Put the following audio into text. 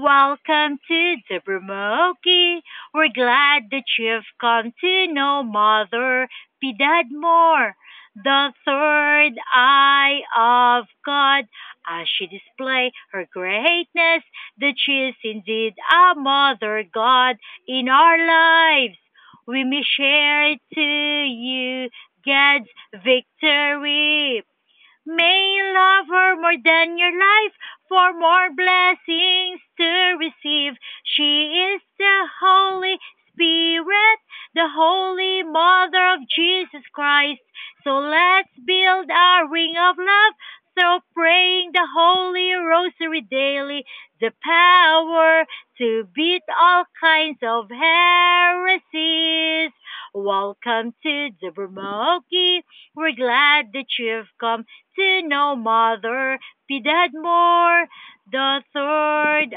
Welcome to the Bermoki. We're glad that you've come to know Mother Piedad more, the third eye of God, as she display her greatness, that she is indeed a Mother God in our lives. We may share to you God's victory. May you love her more than your life for more blessings to receive. She is the Holy Spirit, the Holy Mother of Jesus Christ. So let's build our ring of love through praying the Holy Rosary daily, the power to beat all kinds of heresies. Welcome to the Bermoki. We're glad that you've come to know Mother Piedad more, the third